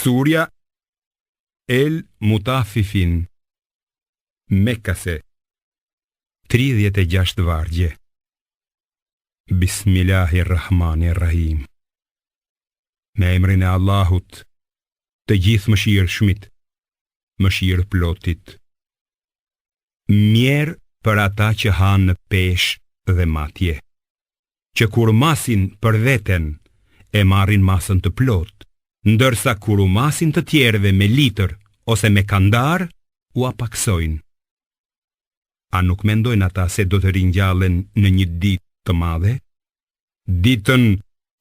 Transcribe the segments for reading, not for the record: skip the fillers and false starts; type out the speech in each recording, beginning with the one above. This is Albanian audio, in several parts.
Surja El Mutaffifin, Mekase, 36 vargje. Bismillahirrahmanirrahim. Me emrin e Allahut, të gjithë mëshirshmit, mëshirë plotit. Mjerë për ata që hanë peshë dhe matje, që kur masin për veten e marrin masën të plot, ndërsa kur u masin të tjerëve me litër ose me kandar, u apaksojnë. A nuk mendojnë ata se do të ringjallen në një ditë të madhe? Ditën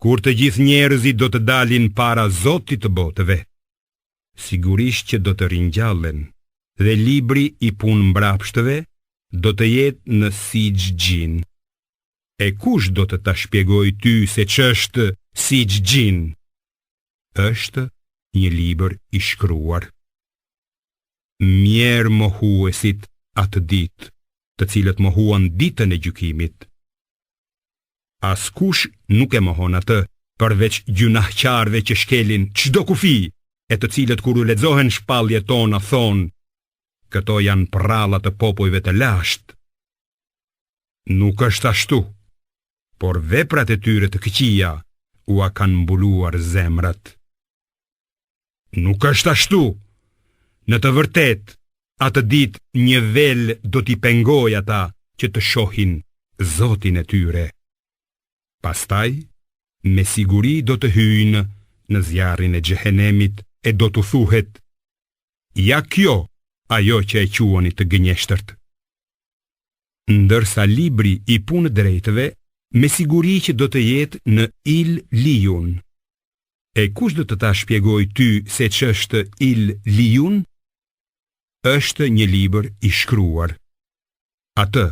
kur të gjithë njerëzit do të dalin para Zotit të botëve. Sigurisht që do të ringjallen, dhe libri i punë mbrapshtëve do të jetë në Sijgjin. E kush do të ta shpjegoj ty se ç'është Sijgjin? Është një libër i shkruar. Mjerë mohuesit atë ditë, të cilët mohuan ditën e gjykimit. Askush nuk e mohon atë, përveç gjunahqarëve që shkelin çdo kufi, e të cilët kur u lexohen shpalljet tona thonë: këto janë prralla të popujve të lashtë. Nuk është ashtu, por veprat e tyre të këqija ua kanë mbuluar zemrat. Nuk është ashtu. Në të vërtet, atë ditë një vel do t'i pengoj ata që të shohin Zotin e tyre. Pastaj, me siguri do të hyjnë në zjarrin e xhehenemit e do t'u thuhet: ja kjo ajo që e quani të gënjeshtërt. Ndërsa libri i punë drejtëve me siguri që do të jetë në Il Lijun. E kush do të ta shpjegoj ty se ç'është Il Lijun? Është një libër i shkruar. Atë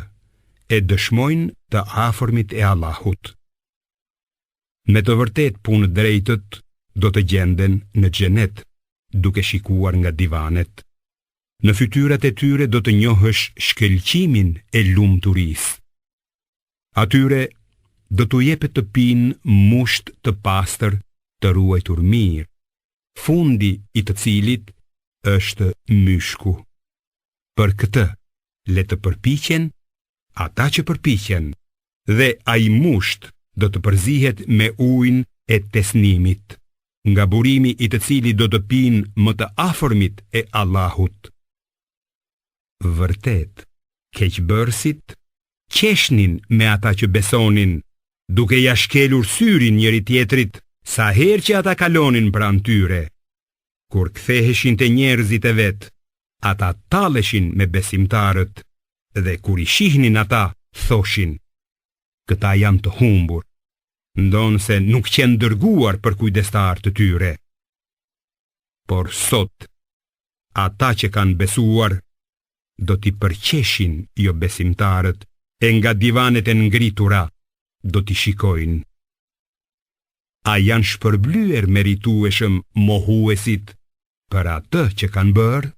e dëshmojnë të afërmit e Allahut. Me të vërtet punë drejtët do të gjenden në xhenet, duke shikuar nga divanet. Në fytyrat e tyre do të njohësh shkëlqimin e lumturisë. Atyre do t'u jepet të pinë musht të pastër të ruajtur mirë, fundi i të cilit është myshku. Për këtë, le të përpiqen ata që përpiqen, dhe ai musht do të përzihet me ujin e tesnimit, nga burimi i të cilit do të pinë më të afërmit e Allahut. Vërtet, keqbërësit qeshnin me ata që besonin, duke ja shkelur syrin njëri tjetrit sa herë që ata kalonin pranë tyre. Kur ktheheshin te njerëzit e vet, ata talleshin me besimtarët, dhe kur i shihnin ata, thoshin: këta janë të humbur, ndonse nuk qenë dërguar për kujdestar të tyre. Por sot, ata që kanë besuar do t'i përqeshin jo besimtarët, e nga divanet e ngritura do t'i shikojnë. A janë shpërblyer meritueshëm mohuesit për atë që kanë bërë?